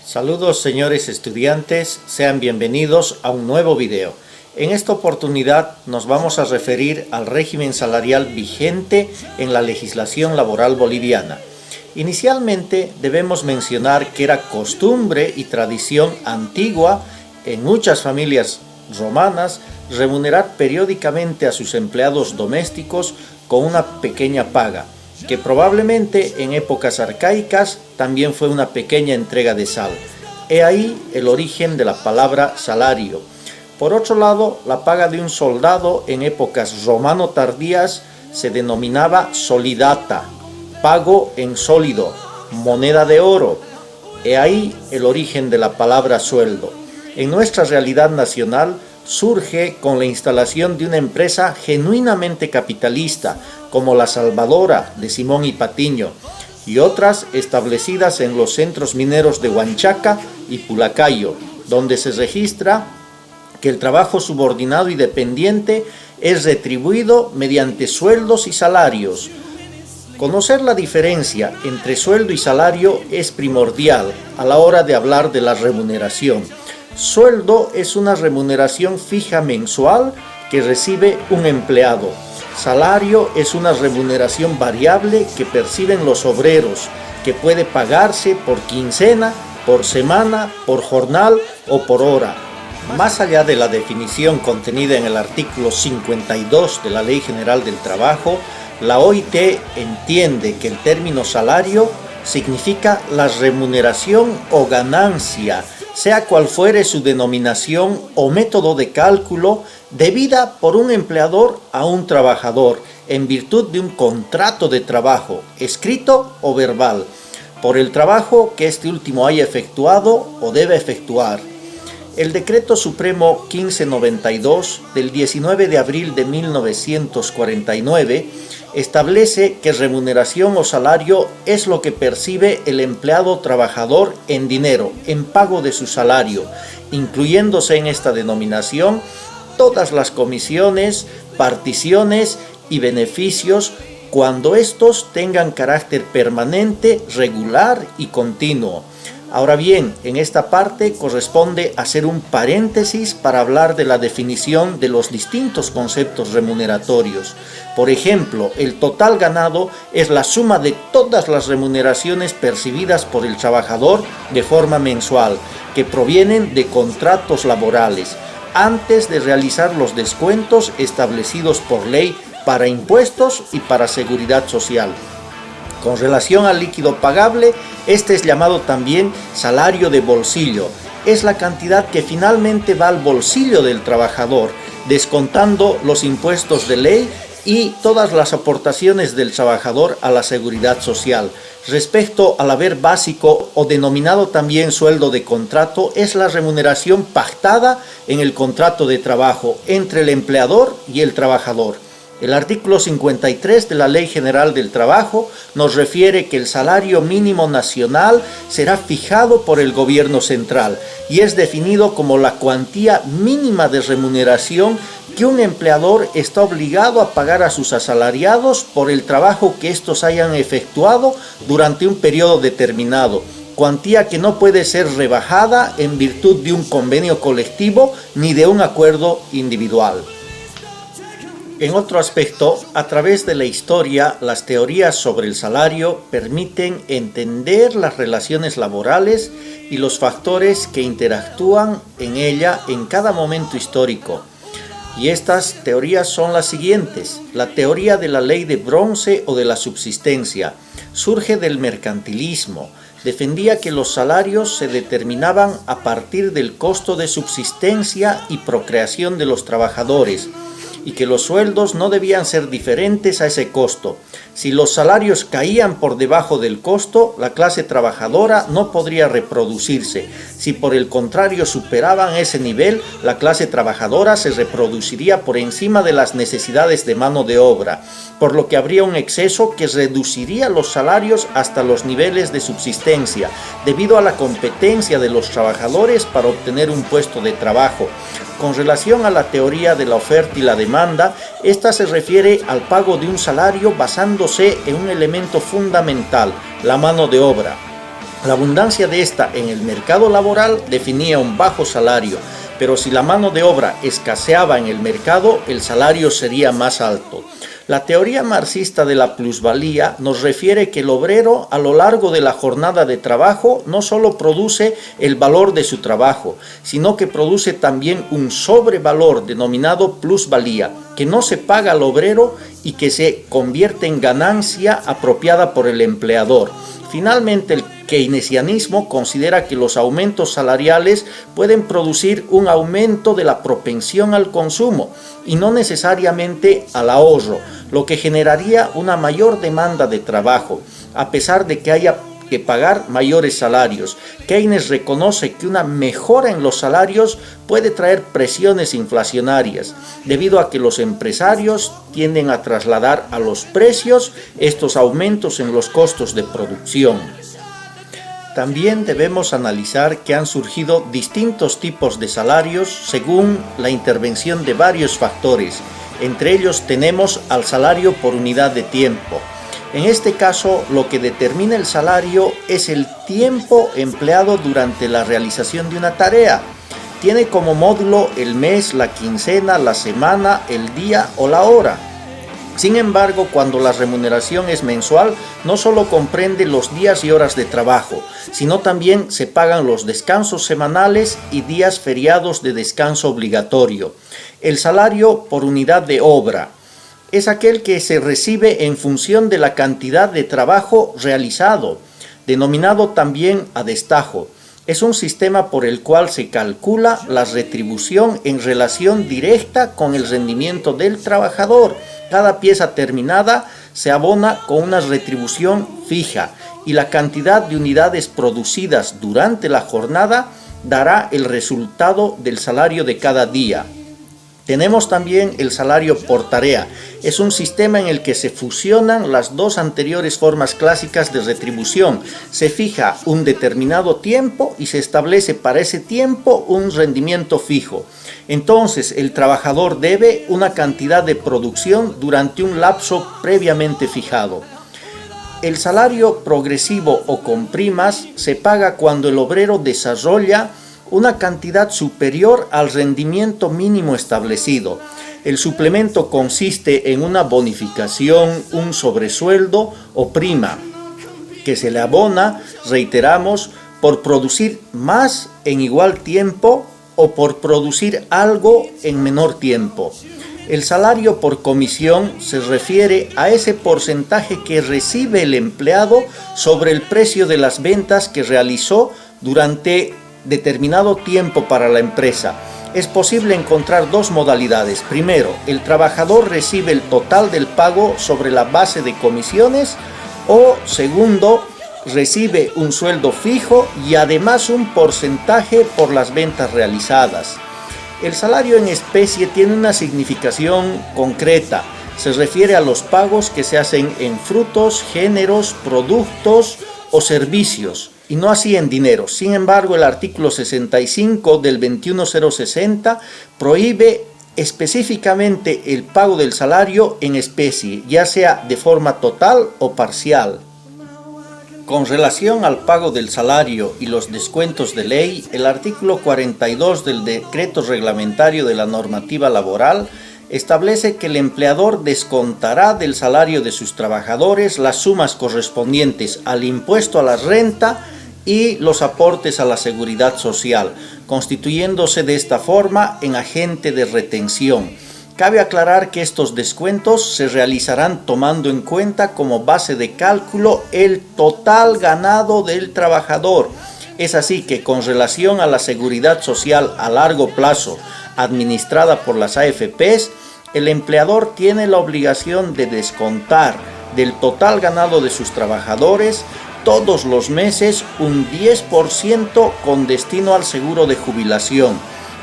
Saludos señores estudiantes, sean bienvenidos a un nuevo video. En esta oportunidad nos vamos a referir al régimen salarial vigente en la legislación laboral boliviana. Inicialmente debemos mencionar que era costumbre y tradición antigua en muchas familias romanas remunerar periódicamente a sus empleados domésticos con una pequeña paga, que probablemente en épocas arcaicas también fue una pequeña entrega de sal. He ahí el origen de la palabra salario. Por otro lado, la paga de un soldado en épocas romano tardías se denominaba solidata, pago en sólido, moneda de oro. He ahí el origen de la palabra sueldo. En nuestra realidad nacional surge con la instalación de una empresa genuinamente capitalista, como La Salvadora de Simón y Patiño, y otras establecidas en los centros mineros de Huanchaca y Pulacayo, donde se registra que el trabajo subordinado y dependiente es retribuido mediante sueldos y salarios. Conocer la diferencia entre sueldo y salario es primordial a la hora de hablar de la remuneración. Sueldo es una remuneración fija mensual que recibe un empleado. Salario es una remuneración variable que perciben los obreros, que puede pagarse por quincena, por semana, por jornal o por hora. Más allá de la definición contenida en el artículo 52 de la Ley General del Trabajo, la OIT entiende que el término salario significa la remuneración o ganancia, sea cual fuere su denominación o método de cálculo, debida por un empleador a un trabajador, en virtud de un contrato de trabajo, escrito o verbal, por el trabajo que este último haya efectuado o debe efectuar. El Decreto Supremo 1592 del 19 de abril de 1949 establece que remuneración o salario es lo que percibe el empleado trabajador en dinero, en pago de su salario, incluyéndose en esta denominación todas las comisiones, particiones y beneficios cuando estos tengan carácter permanente, regular y continuo. Ahora bien, en esta parte corresponde hacer un paréntesis para hablar de la definición de los distintos conceptos remuneratorios. Por ejemplo, el total ganado es la suma de todas las remuneraciones percibidas por el trabajador de forma mensual, que provienen de contratos laborales, antes de realizar los descuentos establecidos por ley para impuestos y para seguridad social. Con relación al líquido pagable, este es llamado también salario de bolsillo. Es la cantidad que finalmente va al bolsillo del trabajador, descontando los impuestos de ley y todas las aportaciones del trabajador a la seguridad social. Respecto al haber básico o denominado también sueldo de contrato, es la remuneración pactada en el contrato de trabajo entre el empleador y el trabajador. El artículo 53 de la Ley General del Trabajo nos refiere que el salario mínimo nacional será fijado por el gobierno central y es definido como la cuantía mínima de remuneración que un empleador está obligado a pagar a sus asalariados por el trabajo que estos hayan efectuado durante un periodo determinado, cuantía que no puede ser rebajada en virtud de un convenio colectivo ni de un acuerdo individual. En otro aspecto, a través de la historia, las teorías sobre el salario permiten entender las relaciones laborales y los factores que interactúan en ella en cada momento histórico. Y estas teorías son las siguientes. La teoría de la ley de bronce o de la subsistencia surge del mercantilismo. Defendía que los salarios se determinaban a partir del costo de subsistencia y procreación de los trabajadores, y que los sueldos no debían ser diferentes a ese costo. Si los salarios caían por debajo del costo, la clase trabajadora no podría reproducirse. Si por el contrario superaban ese nivel, la clase trabajadora se reproduciría por encima de las necesidades de mano de obra, por lo que habría un exceso que reduciría los salarios hasta los niveles de subsistencia, debido a la competencia de los trabajadores para obtener un puesto de trabajo. Con relación a la teoría de la oferta y la demanda, esta se refiere al pago de un salario basándose en un elemento fundamental, la mano de obra. La abundancia de esta en el mercado laboral definía un bajo salario, pero si la mano de obra escaseaba en el mercado, el salario sería más alto. La teoría marxista de la plusvalía nos refiere que el obrero a lo largo de la jornada de trabajo no solo produce el valor de su trabajo, sino que produce también un sobrevalor denominado plusvalía, que no se paga al obrero y que se convierte en ganancia apropiada por el empleador. Finalmente, el keynesianismo considera que los aumentos salariales pueden producir un aumento de la propensión al consumo y no necesariamente al ahorro, lo que generaría una mayor demanda de trabajo, a pesar de que haya que pagar mayores salarios. Keynes reconoce que una mejora en los salarios puede traer presiones inflacionarias, debido a que los empresarios tienden a trasladar a los precios estos aumentos en los costos de producción. También debemos analizar que han surgido distintos tipos de salarios según la intervención de varios factores. Entre ellos tenemos al salario por unidad de tiempo. En este caso, lo que determina el salario es el tiempo empleado durante la realización de una tarea. Tiene como módulo el mes, la quincena, la semana, el día o la hora. Sin embargo, cuando la remuneración es mensual, no solo comprende los días y horas de trabajo, sino también se pagan los descansos semanales y días feriados de descanso obligatorio. El salario por unidad de obra es aquel que se recibe en función de la cantidad de trabajo realizado, denominado también a destajo. Es un sistema por el cual se calcula la retribución en relación directa con el rendimiento del trabajador. Cada pieza terminada se abona con una retribución fija y la cantidad de unidades producidas durante la jornada dará el resultado del salario de cada día. Tenemos también el salario por tarea. Es un sistema en el que se fusionan las dos anteriores formas clásicas de retribución. Se fija un determinado tiempo y se establece para ese tiempo un rendimiento fijo. Entonces, el trabajador debe una cantidad de producción durante un lapso previamente fijado. El salario progresivo o con primas se paga cuando el obrero desarrolla una cantidad superior al rendimiento mínimo establecido. El suplemento consiste en una bonificación, un sobresueldo o prima, que se le abona, reiteramos, por producir más en igual tiempo o por producir algo en menor tiempo. El salario por comisión se refiere a ese porcentaje que recibe el empleado sobre el precio de las ventas que realizó durante determinado tiempo para la empresa. Es posible encontrar dos modalidades. Primero, el trabajador recibe el total del pago sobre la base de comisiones, o segundo, recibe un sueldo fijo y además un porcentaje por las ventas realizadas. El salario en especie tiene una significación concreta. Se refiere a los pagos que se hacen en frutos, géneros, productos o servicios, y no así en dinero. Sin embargo, el artículo 65 del 21060 prohíbe específicamente el pago del salario en especie, ya sea de forma total o parcial. Con relación al pago del salario y los descuentos de ley, el artículo 42 del Decreto Reglamentario de la Normativa Laboral establece que el empleador descontará del salario de sus trabajadores las sumas correspondientes al impuesto a la renta y los aportes a la seguridad social, constituyéndose de esta forma en agente de retención. Cabe aclarar que estos descuentos se realizarán tomando en cuenta como base de cálculo el total ganado del trabajador. Es así que con relación a la seguridad social a largo plazo administrada por las AFPs, el empleador tiene la obligación de descontar del total ganado de sus trabajadores todos los meses un 10% con destino al seguro de jubilación,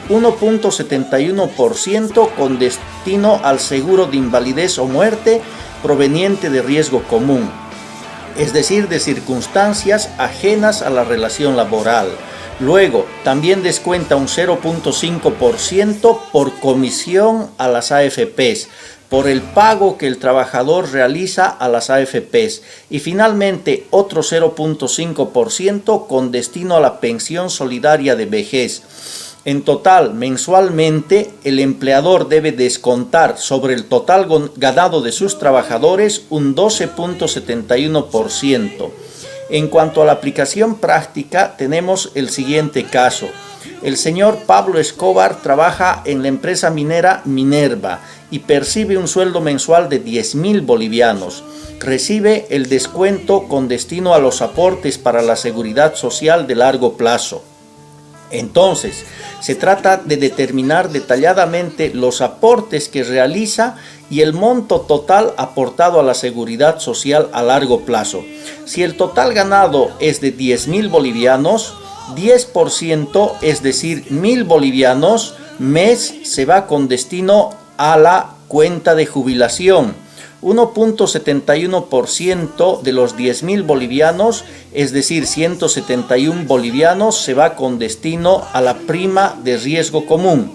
1.71% con destino al seguro de invalidez o muerte proveniente de riesgo común, es decir, de circunstancias ajenas a la relación laboral. Luego, también descuenta un 0.5% por comisión a las AFPs. por el pago que el trabajador realiza a las AFPs y finalmente otro 0.5% con destino a la pensión solidaria de vejez. En total, mensualmente, el empleador debe descontar sobre el total ganado de sus trabajadores un 12.71%. En cuanto a la aplicación práctica, tenemos el siguiente caso. El señor Pablo Escobar trabaja en la empresa minera Minerva y percibe un sueldo mensual de 10.000 bolivianos. Recibe el descuento con destino a los aportes para la seguridad social de largo plazo. Entonces, se trata de determinar detalladamente los aportes que realiza y el monto total aportado a la seguridad social a largo plazo. Si el total ganado es de 10.000 bolivianos, 10%, es decir, 1.000 bolivianos, mes se va con destino a la cuenta de jubilación. 1.71% de los 10.000 bolivianos, es decir, 171 bolivianos, se va con destino a la prima de riesgo común.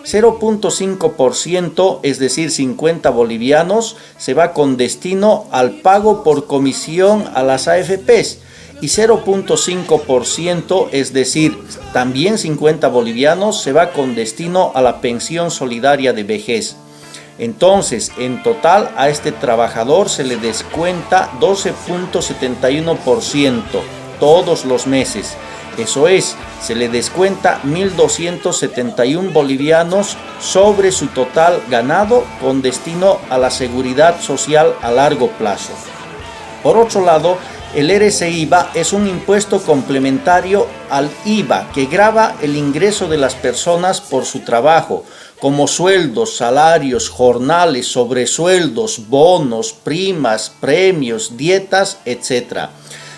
0.5%, es decir, 50 bolivianos, se va con destino al pago por comisión a las AFPs. Y 0.5%, es decir, también 50 bolivianos, se va con destino a la pensión solidaria de vejez. Entonces, en total a este trabajador se le descuenta 12.71% todos los meses. Eso es, se le descuenta 1.271 bolivianos sobre su total ganado con destino a la seguridad social a largo plazo. Por otro lado, el RC-IVA es un impuesto complementario al IVA que grava el ingreso de las personas por su trabajo, como sueldos, salarios, jornales, sobresueldos, bonos, primas, premios, dietas, etc.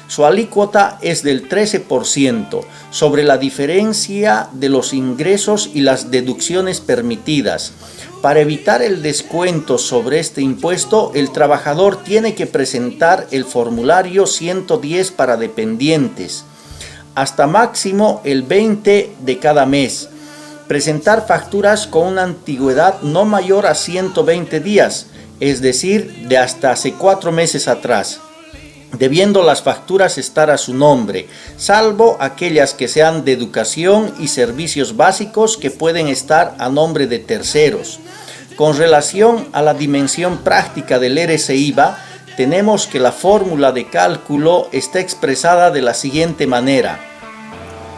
Su alícuota es del 13% sobre la diferencia de los ingresos y las deducciones permitidas. Para evitar el descuento sobre este impuesto, el trabajador tiene que presentar el formulario 110 para dependientes, hasta máximo el 20 de cada mes. Presentar facturas con una antigüedad no mayor a 120 días, es decir, de hasta hace 4 meses atrás, debiendo las facturas estar a su nombre, salvo aquellas que sean de educación y servicios básicos que pueden estar a nombre de terceros. Con relación a la dimensión práctica del RC-IVA, tenemos que la fórmula de cálculo está expresada de la siguiente manera.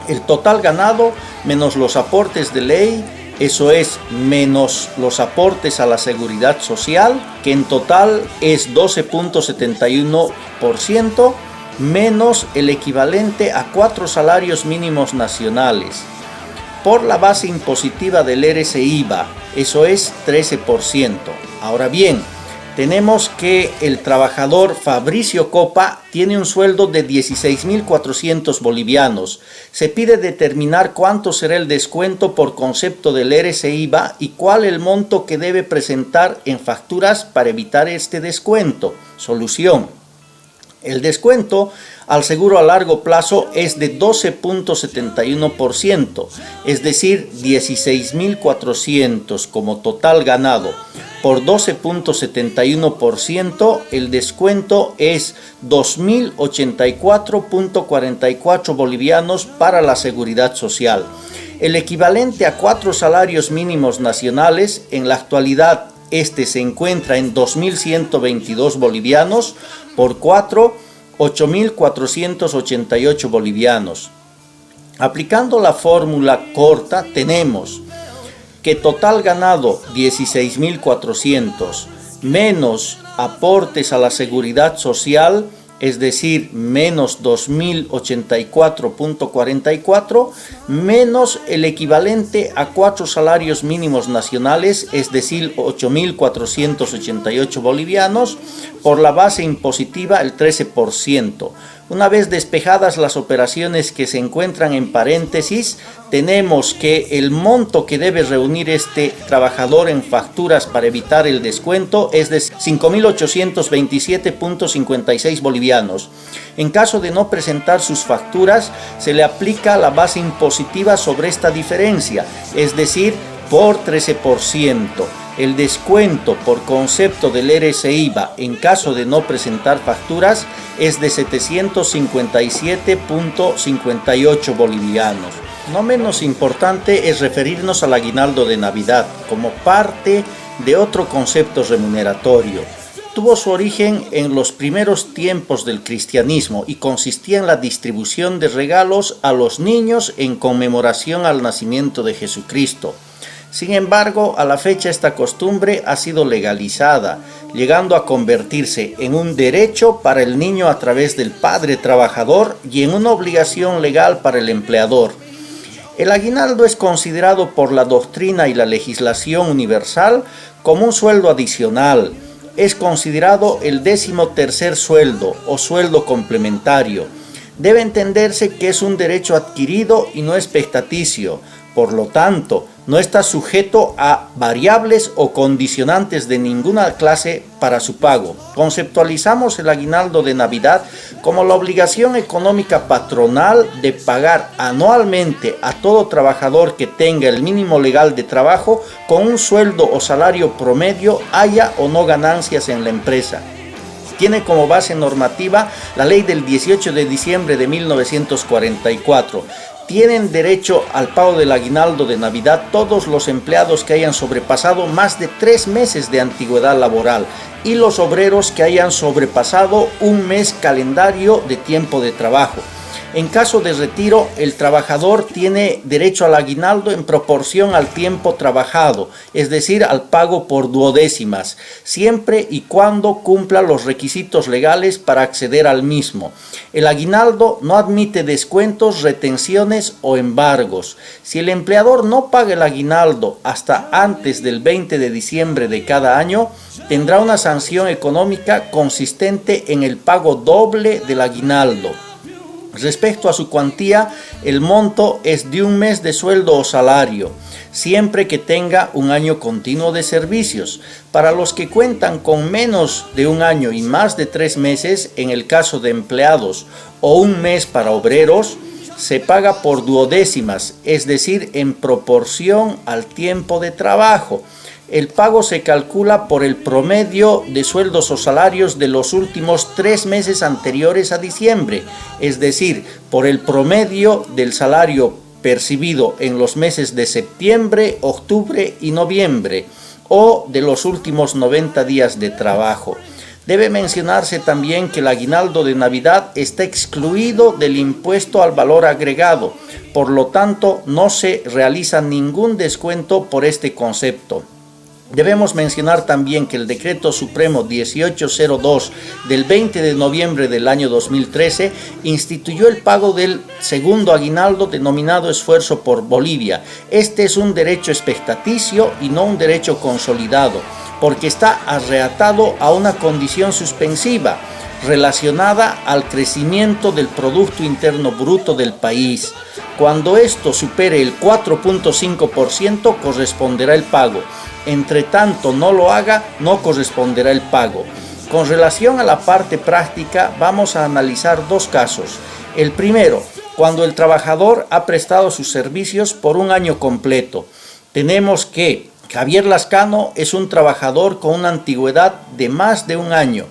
El total ganado menos los aportes de ley, eso es, menos los aportes a la seguridad social, que en total es 12.71%, menos el equivalente a 4 salarios mínimos nacionales, por la base impositiva del RC-IVA, eso es 13%. Ahora bien, tenemos que el trabajador Fabricio Copa tiene un sueldo de 16.400 bolivianos. Se pide determinar cuánto será el descuento por concepto del RC-IVA y cuál el monto que debe presentar en facturas para evitar este descuento. Solución. El descuento al seguro a largo plazo es de 12.71%, es decir, 16.400 como total ganado. Por 12.71%, el descuento es 2.084.44 bolivianos para la seguridad social. El equivalente a 4 salarios mínimos nacionales, en la actualidad este se encuentra en 2.122 bolivianos, por 4, 8.488 bolivianos. Aplicando la fórmula corta, tenemos que total ganado 16.400 menos aportes a la seguridad social, es decir, menos 2.084.44, menos el equivalente a 4 salarios mínimos nacionales, es decir, 8.488 bolivianos, por la base impositiva el 13%. Una vez despejadas las operaciones que se encuentran en paréntesis, tenemos que el monto que debe reunir este trabajador en facturas para evitar el descuento es de 5.827.56 bolivianos. En caso de no presentar sus facturas, se le aplica la base impositiva sobre esta diferencia, es decir, por 13%. El descuento por concepto del RCIVA en caso de no presentar facturas es de 757.58 bolivianos. No menos importante es referirnos al aguinaldo de Navidad como parte de otro concepto remuneratorio. Tuvo su origen en los primeros tiempos del cristianismo y consistía en la distribución de regalos a los niños en conmemoración al nacimiento de Jesucristo. Sin embargo, a la fecha esta costumbre ha sido legalizada, llegando a convertirse en un derecho para el niño a través del padre trabajador y en una obligación legal para el empleador. El aguinaldo es considerado por la doctrina y la legislación universal como un sueldo adicional. Es considerado el 13º sueldo o sueldo complementario. Debe entenderse que es un derecho adquirido y no expectaticio. Por lo tanto, no está sujeto a variables o condicionantes de ninguna clase para su pago. Conceptualizamos el aguinaldo de Navidad como la obligación económica patronal de pagar anualmente a todo trabajador que tenga el mínimo legal de trabajo con un sueldo o salario promedio, haya o no ganancias en la empresa. Tiene como base normativa la ley del 18 de diciembre de 1944. Tienen derecho al pago del aguinaldo de Navidad todos los empleados que hayan sobrepasado más de 3 meses de antigüedad laboral y los obreros que hayan sobrepasado un mes calendario de tiempo de trabajo. En caso de retiro, el trabajador tiene derecho al aguinaldo en proporción al tiempo trabajado, es decir, al pago por duodécimas, siempre y cuando cumpla los requisitos legales para acceder al mismo. El aguinaldo no admite descuentos, retenciones o embargos. Si el empleador no paga el aguinaldo hasta antes del 20 de diciembre de cada año, tendrá una sanción económica consistente en el pago doble del aguinaldo. Respecto a su cuantía, el monto es de un mes de sueldo o salario, siempre que tenga un año continuo de servicios. Para los que cuentan con menos de un año y más de 3 meses, en el caso de empleados, o un mes para obreros, se paga por duodécimas, es decir, en proporción al tiempo de trabajo. El pago se calcula por el promedio de sueldos o salarios de los últimos 3 meses anteriores a diciembre, es decir, por el promedio del salario percibido en los meses de septiembre, octubre y noviembre, o de los últimos 90 días de trabajo. Debe mencionarse también que el aguinaldo de Navidad está excluido del impuesto al valor agregado, por lo tanto no se realiza ningún descuento por este concepto. Debemos mencionar también que el Decreto Supremo 1802 del 20 de noviembre del año 2013 instituyó el pago del segundo aguinaldo denominado esfuerzo por Bolivia. Este es un derecho expectaticio y no un derecho consolidado, porque está arreatado a una condición suspensiva relacionada al crecimiento del Producto Interno Bruto del país. Cuando esto supere el 4.5% corresponderá el pago. Entre tanto no lo haga, no corresponderá el pago. Con relación a la parte práctica, vamos a analizar 2 casos. El primero, cuando el trabajador ha prestado sus servicios por un año completo. Tenemos que Javier Lascano es un trabajador con una antigüedad de más de un año.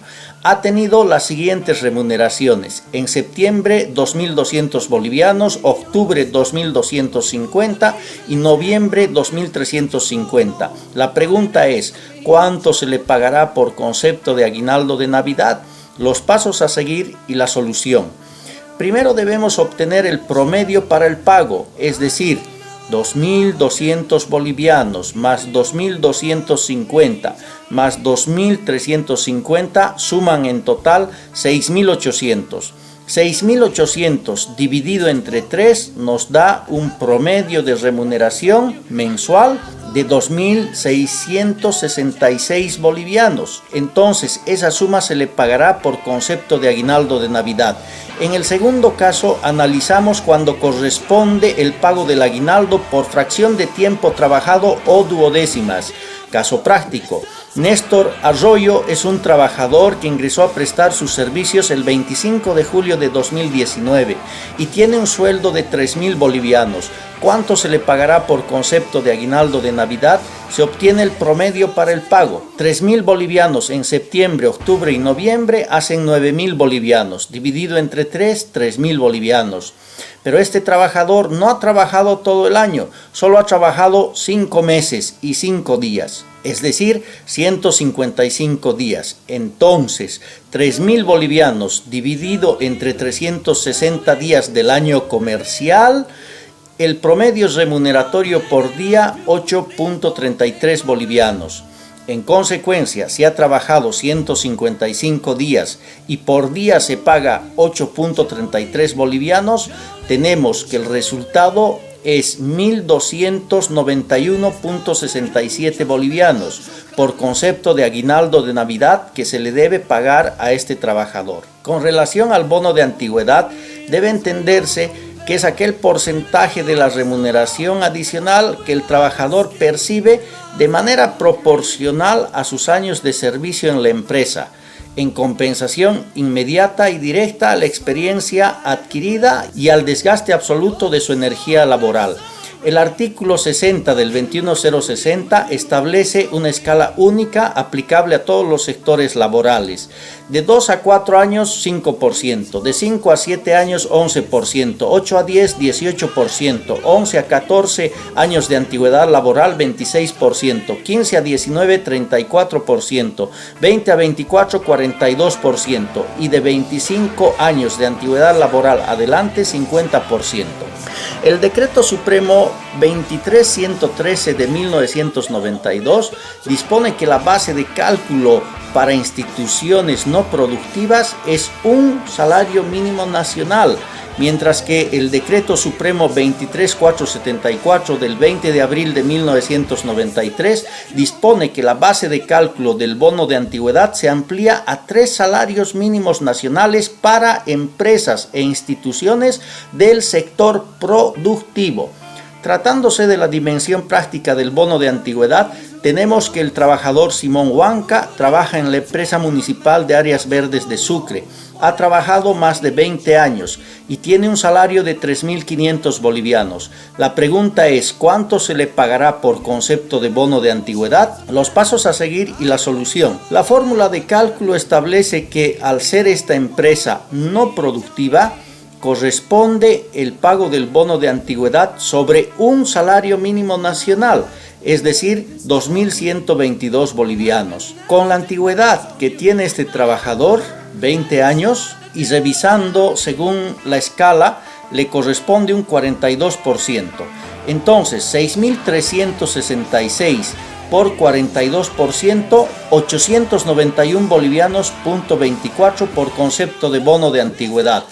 Ha tenido las siguientes remuneraciones: en septiembre 2.200 bolivianos, octubre 2.250 y noviembre 2.350. La pregunta es, ¿cuánto se le pagará por concepto de aguinaldo de Navidad? Los pasos a seguir y la solución. Primero debemos obtener el promedio para el pago, es decir, 2.200 bolivianos más 2.250 más 2.350 suman en total 6.800. 6.800 dividido entre 3 nos da un promedio de remuneración mensual de 2.666 bolivianos. Entonces, esa suma se le pagará por concepto de aguinaldo de Navidad. En el segundo caso, analizamos cuando corresponde el pago del aguinaldo por fracción de tiempo trabajado o duodécimas. Caso práctico: Néstor Arroyo es un trabajador que ingresó a prestar sus servicios el 25 de julio de 2019 y tiene un sueldo de 3.000 bolivianos. ¿Cuánto se le pagará por concepto de aguinaldo de Navidad? Se obtiene el promedio para el pago. 3.000 bolivianos en septiembre, octubre y noviembre hacen 9.000 bolivianos. Dividido entre 3.000 bolivianos. Pero este trabajador no ha trabajado todo el año, solo ha trabajado 5 meses y 5 días. Es decir, 155 días. Entonces, 3.000 bolivianos dividido entre 360 días del año comercial, el promedio remuneratorio por día 8.33 bolivianos. En consecuencia, si ha trabajado 155 días y por día se paga 8.33 bolivianos, tenemos que el resultado es 1.291.67 bolivianos por concepto de aguinaldo de Navidad que se le debe pagar a este trabajador. Con relación al bono de antigüedad, debe entenderse que es aquel porcentaje de la remuneración adicional que el trabajador percibe de manera proporcional a sus años de servicio en la empresa, en compensación inmediata y directa a la experiencia adquirida y al desgaste absoluto de su energía laboral. El artículo 60 del 21060 establece una escala única aplicable a todos los sectores laborales. De 2 a 4 años, 5%. De 5 a 7 años, 11%. 8 a 10, 18%. 11 a 14 años de antigüedad laboral, 26%. 15 a 19, 34%. 20 a 24, 42%. Y de 25 años de antigüedad laboral adelante, 50%. El Decreto Supremo 23113 de 1992 dispone que la base de cálculo para instituciones no productivas es un salario mínimo nacional, mientras que el Decreto Supremo 23474 del 20 de abril de 1993 dispone que la base de cálculo del bono de antigüedad se amplía a 3 salarios mínimos nacionales para empresas e instituciones del sector productivo. Tratándose de la dimensión práctica del bono de antigüedad, tenemos que el trabajador Simón Huanca trabaja en la empresa municipal de Áreas Verdes de Sucre. Ha trabajado más de 20 años y tiene un salario de 3.500 bolivianos. La pregunta es, ¿cuánto se le pagará por concepto de bono de antigüedad? Los pasos a seguir y la solución. La fórmula de cálculo establece que al ser esta empresa no productiva, corresponde el pago del bono de antigüedad sobre un salario mínimo nacional, es decir, 2.122 bolivianos. Con la antigüedad que tiene este trabajador, 20 años, y revisando según la escala, le corresponde un 42%. Entonces, 6.366 por 42%, 891 bolivianos, .24 por concepto de bono de antigüedad.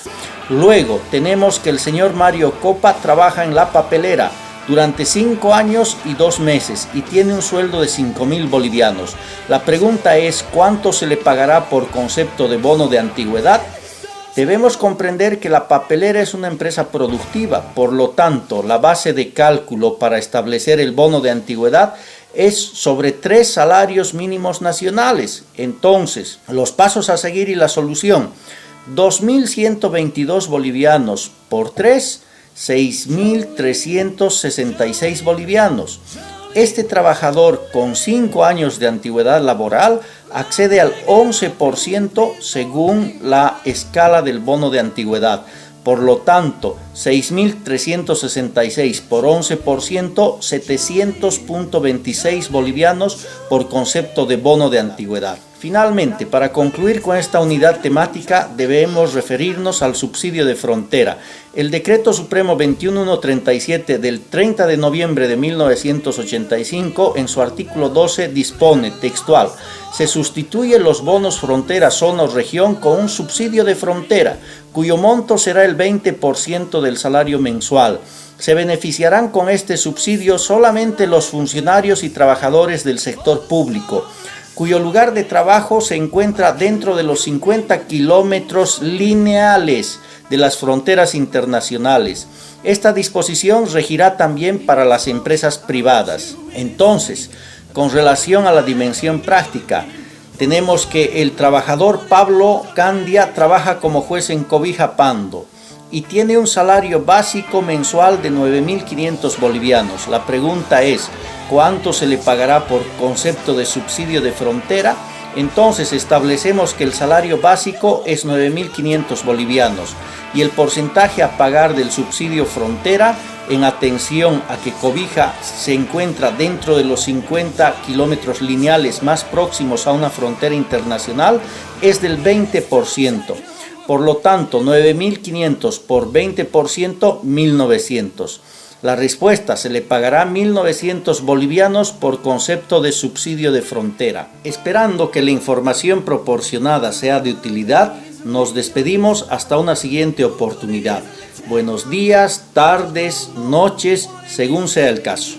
Luego tenemos que el señor Mario Copa trabaja en la papelera durante 5 años y 2 meses y tiene un sueldo de 5.000 bolivianos. La pregunta es, ¿cuánto se le pagará por concepto de bono de antigüedad? Debemos comprender que la papelera es una empresa productiva, por lo tanto, la base de cálculo para establecer el bono de antigüedad es sobre 3 salarios mínimos nacionales. Entonces, los pasos a seguir y la solución: 2.122 bolivianos por 3, 6.366 bolivianos. Este trabajador con 5 años de antigüedad laboral accede al 11% según la escala del bono de antigüedad. Por lo tanto, 6.366 por 11%, 700.26 bolivianos por concepto de bono de antigüedad. Finalmente, para concluir con esta unidad temática, debemos referirnos al subsidio de frontera. El Decreto Supremo 21137 del 30 de noviembre de 1985, en su artículo 12, dispone textual: se sustituyen los bonos frontera, zona o región con un subsidio de frontera, cuyo monto será el 20% del salario mensual. Se beneficiarán con este subsidio solamente los funcionarios y trabajadores del sector público, cuyo lugar de trabajo se encuentra dentro de los 50 kilómetros lineales de las fronteras internacionales. Esta disposición regirá también para las empresas privadas. Entonces, Con relación a la dimensión práctica, tenemos que el trabajador Pablo Candia trabaja como juez en Cobija Pando y tiene un salario básico mensual de 9.500 bolivianos. La pregunta es, ¿cuánto se le pagará por concepto de subsidio de frontera? Entonces establecemos que el salario básico es 9.500 bolivianos y el porcentaje a pagar del subsidio frontera, en atención a que Cobija se encuentra dentro de los 50 kilómetros lineales más próximos a una frontera internacional, es del 20%. Por lo tanto, 9.500 por 20%, 1.900. La respuesta: se le pagará 1.900 bolivianos por concepto de subsidio de frontera. Esperando que la información proporcionada sea de utilidad, nos despedimos hasta una siguiente oportunidad. Buenos días, tardes, noches, según sea el caso.